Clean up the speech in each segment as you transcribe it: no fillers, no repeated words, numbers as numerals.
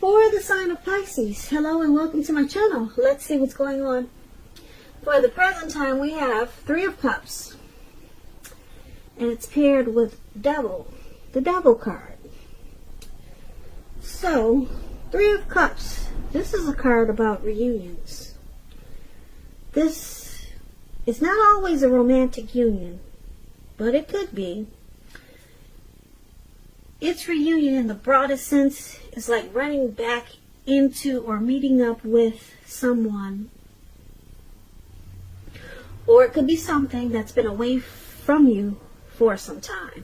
For the sign of Pisces, hello and welcome to my channel. Let's see what's going on. For the present time, we have Three of Cups. And it's paired with Devil, the Devil card. So, Three of Cups. This is a card about reunions. This is not always a romantic union, but it could be. Its reunion in the broadest sense is like running back into or meeting up with someone. Or it could be something that's been away from you for some time.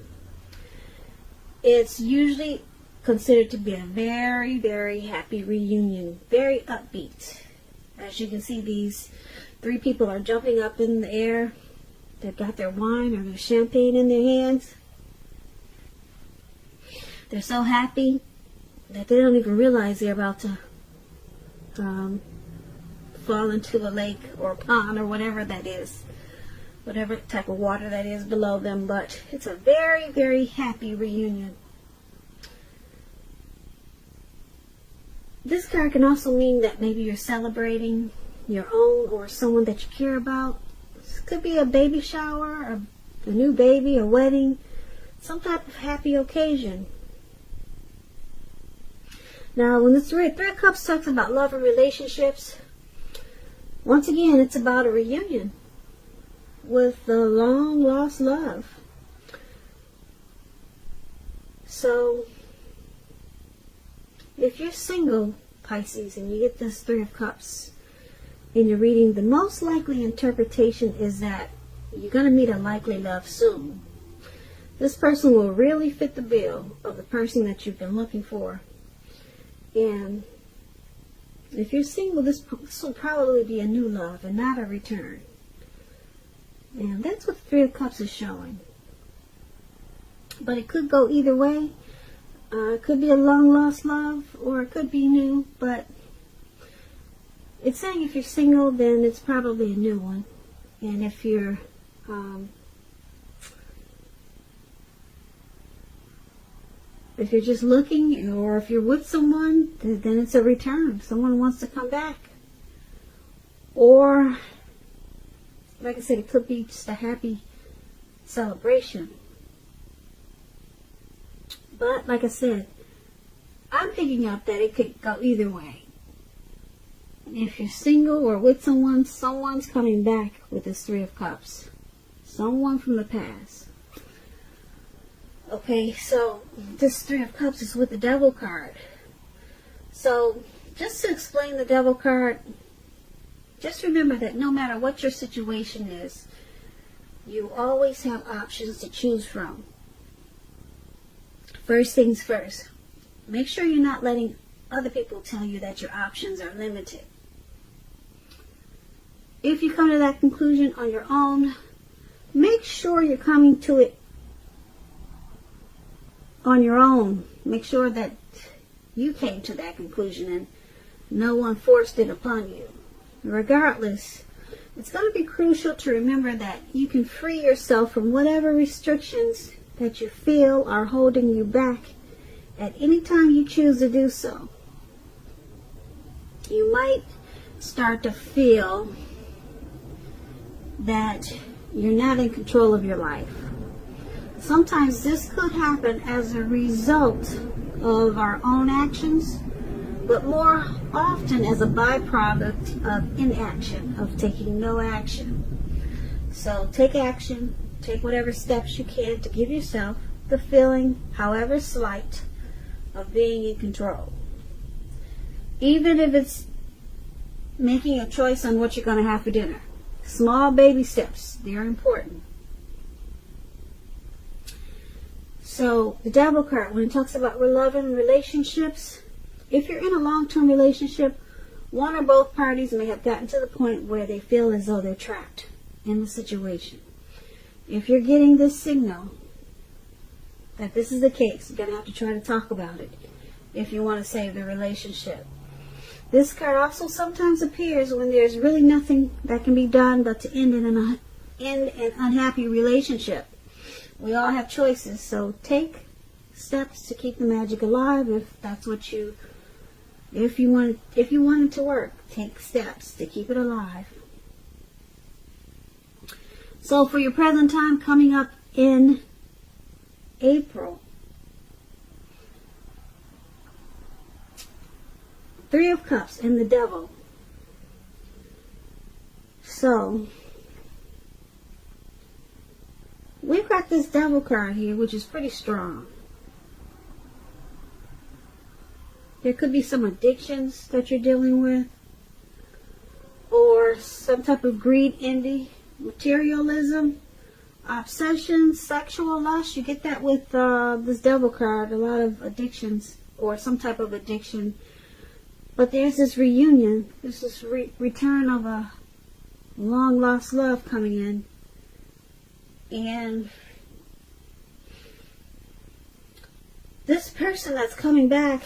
It's usually considered to be a very, very happy reunion. Very upbeat. As you can see, these three people are jumping up in the air. They've got their wine or their champagne in their hands. They're so happy that they don't even realize they're about to fall into a lake or a pond or whatever that is. Whatever type of water that is below them. But it's a very, very happy reunion. This card can also mean that maybe you're celebrating your own or someone that you care about. This could be a baby shower, a new baby, a wedding, some type of happy occasion. Now, when the Three of Cups talks about love and relationships, once again, it's about a reunion with the long-lost love. So, if you're single, Pisces, and you get this Three of Cups in your reading, the most likely interpretation is that you're going to meet a likely love soon. This person will really fit the bill of the person that you've been looking for. And if you're single, this will probably be a new love and not a return. And that's what the Three of Cups is showing. But it could go either way. It could be a long-lost love, or it could be new. But it's saying if you're single, then it's probably a new one. And if you're just looking, or if you're with someone, then it's a return. Someone wants to come back. Or, like I said, it could be just a happy celebration. But, like I said, I'm picking up that it could go either way. If you're single or with someone, someone's coming back with this Three of Cups. Someone from the past. Okay, so this Three of Cups is with the Devil card. So, just to explain the Devil card, just remember that no matter what your situation is, you always have options to choose from. First things first, make sure you're not letting other people tell you that your options are limited. If you come to that conclusion on your own, make sure you're coming to it on your own. Make sure that you came to that conclusion and no one forced it upon you. Regardless, it's going to be crucial to remember that you can free yourself from whatever restrictions that you feel are holding you back at any time you choose to do so. You might start to feel that you're not in control of your life. Sometimes this could happen as a result of our own actions, but more often as a byproduct of inaction, of taking no action. So take action, take whatever steps you can to give yourself the feeling, however slight, of being in control. Even if it's making a choice on what you're going to have for dinner. Small baby steps, they're important. So, the Devil card, when it talks about love and relationships, if you're in a long-term relationship, one or both parties may have gotten to the point where they feel as though they're trapped in the situation. If you're getting this signal that this is the case, you're going to have to try to talk about it if you want to save the relationship. This card also sometimes appears when there's really nothing that can be done but to end an unhappy relationship. We all have choices, so take steps to keep the magic alive if that's what you If you want it to work, take steps to keep it alive. So for your present time coming up in April, 3 of Cups and the Devil. So we've got this Devil card here, which is pretty strong. There could be some addictions that you're dealing with, or some type of greed, envy, materialism, obsession, sexual lust. You get that with this Devil card, a lot of addictions or some type of addiction. But there's this reunion, there's this return of a long lost love coming in. And this person that's coming back,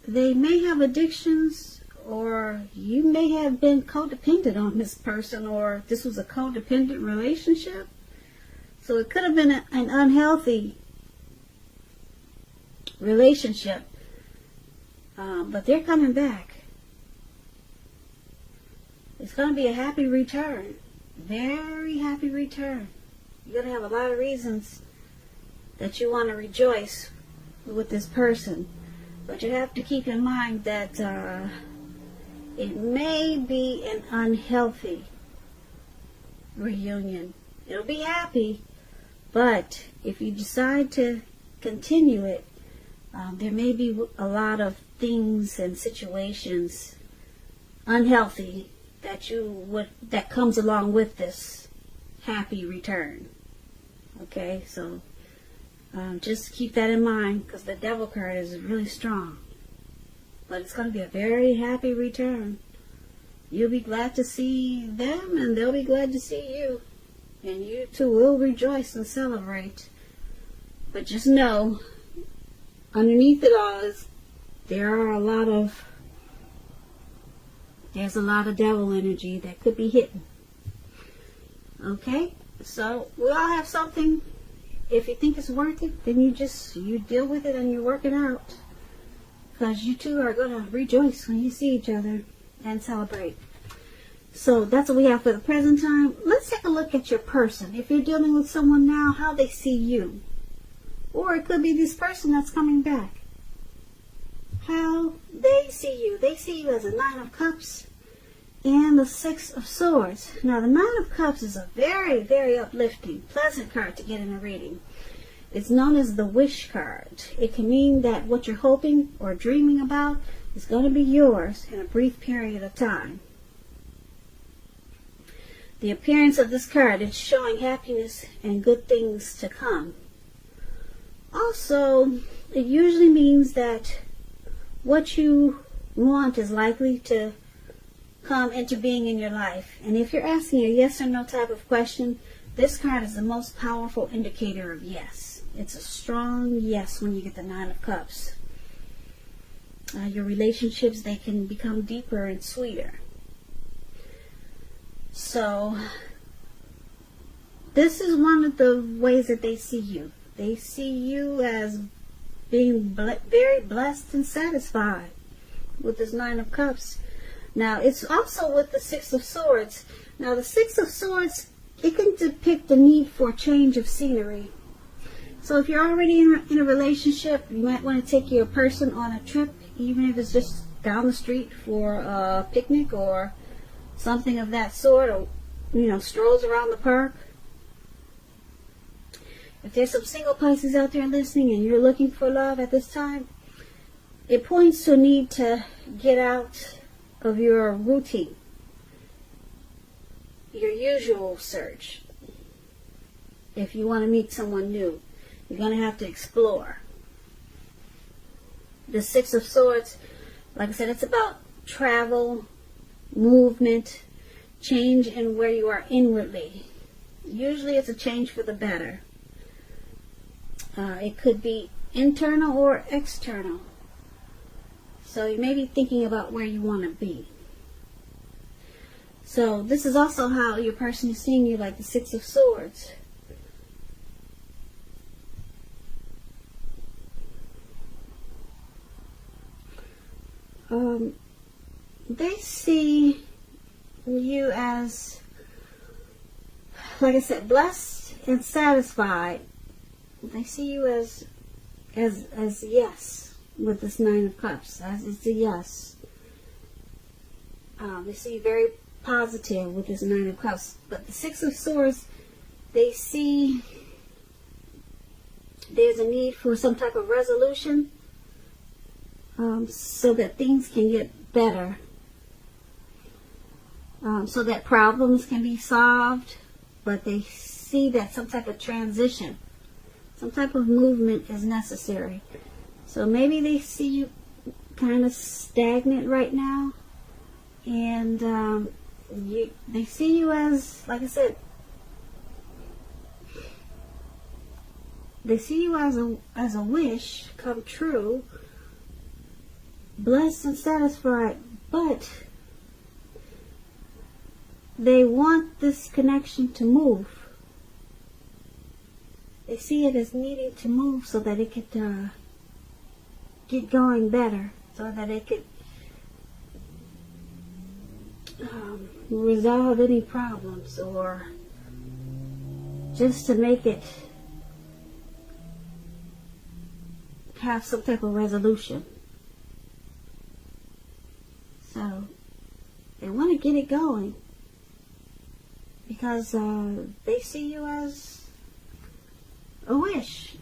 they may have addictions, or you may have been codependent on this person, or this was a codependent relationship. So it could have been an unhealthy relationship. But they're coming back. It's going to be a happy return. Very happy return. You're going to have a lot of reasons that you want to rejoice with this person. But you have to keep in mind that it may be an unhealthy reunion. It'll be happy, but if you decide to continue it, there may be a lot of things and situations unhealthy that comes along with this happy return. Okay, so just keep that in mind, because the Devil card is really strong. But it's going to be a very happy return. You'll be glad to see them, and they'll be glad to see you. And you two will rejoice and celebrate. But just know, underneath it all is there's a lot of devil energy that could be hidden. Okay? So we all have something. If you think it's worth it, then you deal with it and you work it out. Because you two are going to rejoice when you see each other and celebrate. So that's what we have for the present time. Let's take a look at your person. If you're dealing with someone now, how they see you. Or it could be this person that's coming back. How they see you. They see you as a 9 of Cups and the 6 of Swords. Now the 9 of Cups is a very, very uplifting, pleasant card to get in a reading. It's known as the wish card. It can mean that what you're hoping or dreaming about is going to be yours in a brief period of time. The appearance of this card is showing happiness and good things to come. Also, it usually means that what you want is likely to come into being in your life. And if you're asking a yes or no type of question, this card is the most powerful indicator of yes. It's a strong yes when you get the 9 of Cups. Your relationships, they can become deeper and sweeter. So, this is one of the ways that they see you. They see you as being very blessed and satisfied with this 9 of Cups. Now, it's also with the 6 of Swords. Now, the 6 of Swords, it can depict the need for a change of scenery. So, if you're already in a relationship, you might want to take your person on a trip, even if it's just down the street for a picnic or something of that sort, or, strolls around the park. If there's some single Pisces out there listening and you're looking for love at this time, it points to a need to get out of your routine, your usual search. If you want to meet someone new, you're going to have to explore. The 6 of Swords, like I said, it's about travel, movement, change in where you are inwardly. Usually it's a change for the better. It could be internal or external. So you may be thinking about where you want to be. So this is also how your person is seeing you, like the 6 of Swords. they see you as, like I said, blessed and satisfied. They see you as yes with this Nine of Cups. As it's a yes. They see you very positive with this Nine of Cups. But the Six of Swords, they see there's a need for some type of resolution, so that things can get better, so that problems can be solved. But they see that some type of transition, some type of movement is necessary. So maybe they see you kind of stagnant right now, and they see you as, like I said, they see you as a wish come true, blessed and satisfied, but they want this connection to move. They see it as needing to move so that it could get going better, so that it could resolve any problems, or just to make it have some type of resolution. So they want to get it going because they see you as a wish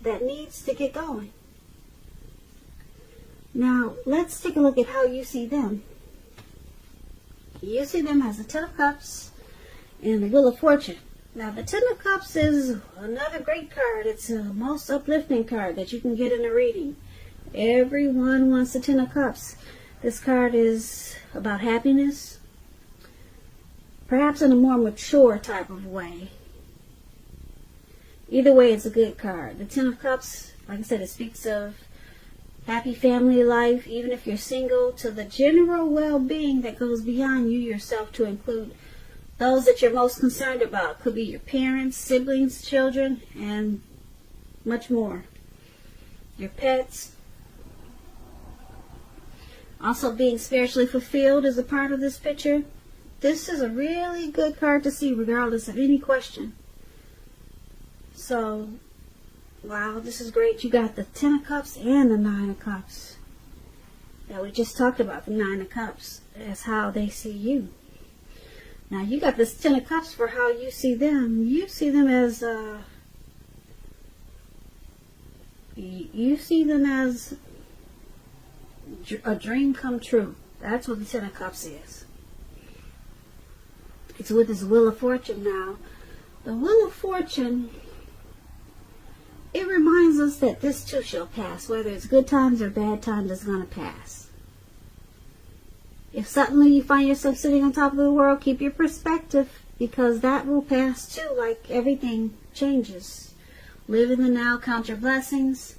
that needs to get going. Now let's take a look at how you see them. You see them as the Ten of Cups and the Wheel of Fortune. Now, the Ten of Cups is another great card. It's the most uplifting card that you can get in a reading. Everyone wants the Ten of Cups. This card is about happiness, perhaps in a more mature type of way. Either way, it's a good card. The Ten of Cups, like I said, it speaks of happy family life, even if you're single, to the general well-being that goes beyond you yourself, to include those that you're most concerned about. Could be your parents, siblings, children, and much more. Your pets. Also, being spiritually fulfilled is a part of this picture. This is a really good card to see regardless of any question. So, wow, this is great. You got the Ten of Cups and the Nine of Cups. Now, we just talked about the Nine of Cups as how they see you. Now, you got this Ten of Cups for how you see them. You see them as a dream come true. That's what the Ten of Cups is. It's with this Wheel of Fortune now. The Wheel of Fortune, it reminds us that this too shall pass. Whether it's good times or bad times, it's going to pass. If suddenly you find yourself sitting on top of the world, keep your perspective, because that will pass too, like everything changes. Live in the now, count your blessings.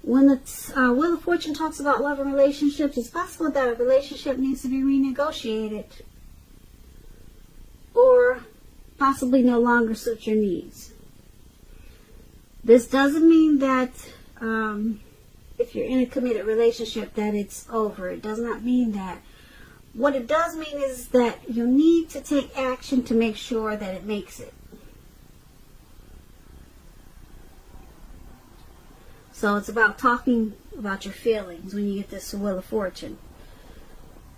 When the Wheel of Fortune talks about love and relationships, it's possible that a relationship needs to be renegotiated or possibly no longer suit your needs. This doesn't mean that if you're in a committed relationship that it's over. It does not mean that. What it does mean is that you need to take action to make sure that it makes it. So it's about talking about your feelings when you get this Wheel of Fortune.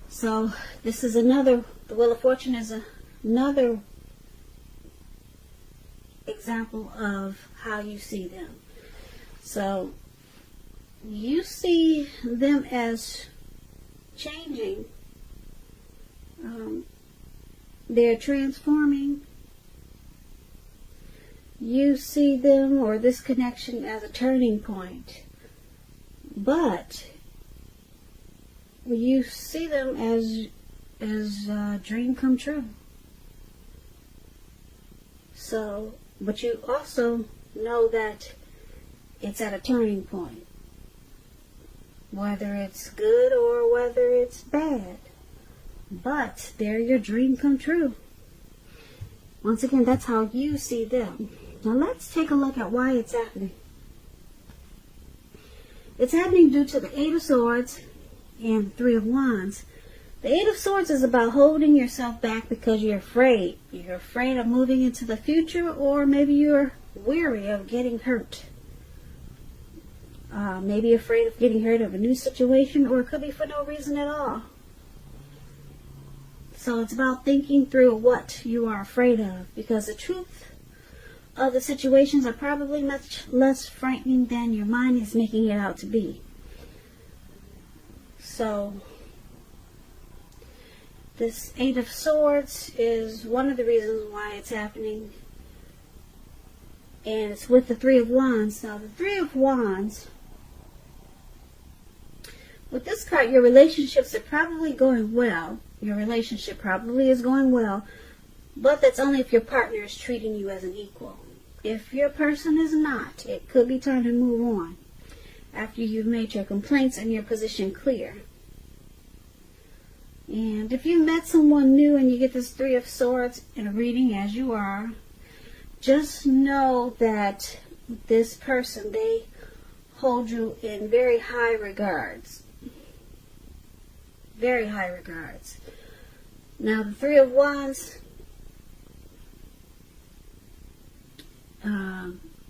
So this is the Wheel of Fortune is another example of how you see them. So you see them as changing. They're transforming. You see them, or this connection, as a turning point. But you see them as a dream come true. So, but you also know that it's at a turning point. Whether it's good or whether it's bad. But they're your dream come true. Once again, that's how you see them. Now let's take a look at why it's happening. It's happening due to the Eight of Swords and the Three of Wands. The Eight of Swords is about holding yourself back because you're afraid. You're afraid of moving into the future, or maybe you're weary of getting hurt. Maybe afraid of getting hurt of a new situation, or it could be for no reason at all. So it's about thinking through what you are afraid of, because the truth of the situations are probably much less frightening than your mind is making it out to be. So this Eight of Swords is one of the reasons why it's happening. And it's with the Three of Wands. Now the Three of Wands, with this card, your relationships are probably going well. Your relationship probably is going well. But that's only if your partner is treating you as an equal. If your person is not, it could be time to move on after you've made your complaints and your position clear. And if you met someone new and you get this Three of Swords in a reading, as you are, just know that this person, they hold you in very high regards. Very high regards. Now the Three of Wands,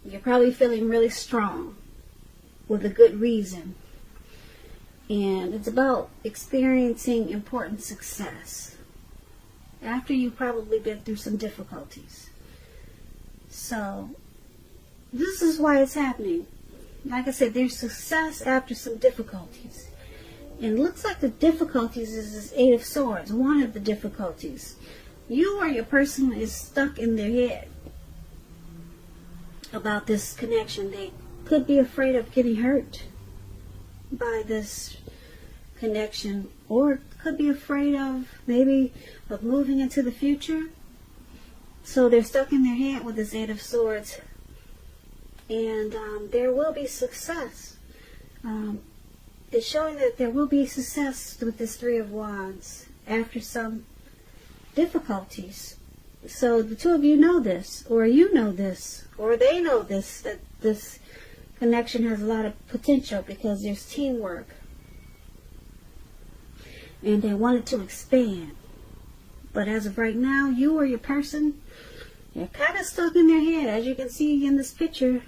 you're probably feeling really strong with a good reason. And it's about experiencing important success after you've probably been through some difficulties. So this is why it's happening. Like I said, there's success after some difficulties. And it looks like the difficulties is this Eight of Swords. One of the difficulties. You or your person is stuck in their head about this connection. They could be afraid of getting hurt by this connection, or could be afraid of maybe of moving into the future. So they're stuck in their head with this Eight of Swords. And there will be success. It's showing that there will be success with this Three of Wands after some difficulties. So the two of you know this, or you know this, or they know this, that this connection has a lot of potential because there's teamwork. And they want it to expand. But as of right now, you or your person, you're kind of stuck in their head. As you can see in this picture,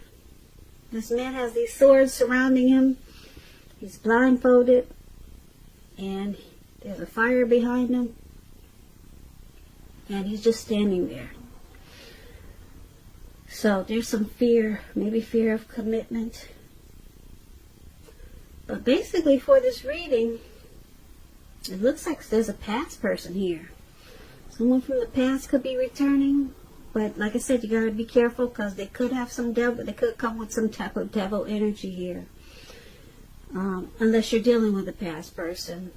this man has these swords surrounding him. He's blindfolded, and there's a fire behind him, and he's just standing there. So there's some fear, maybe fear of commitment. But basically for this reading, it looks like there's a past person here. Someone from the past could be returning. But like I said, you got to be careful because they could have some devil. They could come with some type of devil energy here. Unless you're dealing with a past person,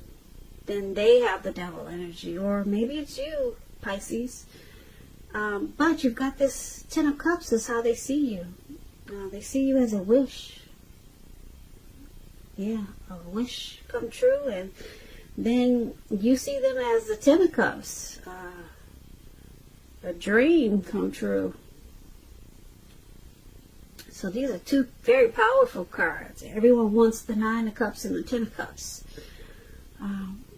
then they have the devil energy. Or maybe it's you, Pisces. But you've got this Ten of Cups. Is how they see you. They see you as a wish. Yeah, a wish come true. And then you see them as the Ten of Cups. A dream come true. So these are two very powerful cards. Everyone wants the Nine of Cups and the Ten of Cups.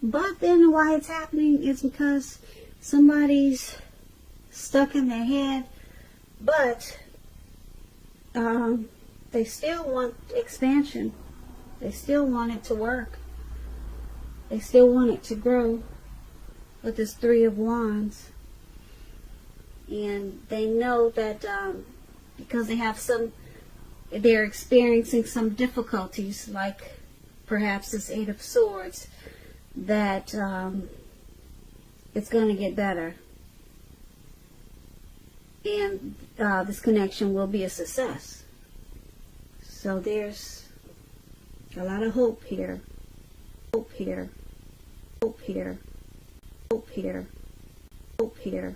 But then why it's happening is because somebody's stuck in their head, but they still want expansion. They still want it to work. They still want it to grow with this Three of Wands. And they know that because they have they're experiencing some difficulties, like perhaps this Eight of Swords, that it's going to get better. And this connection will be a success. So there's a lot of hope here. Hope here. Hope here. Hope here. Hope here.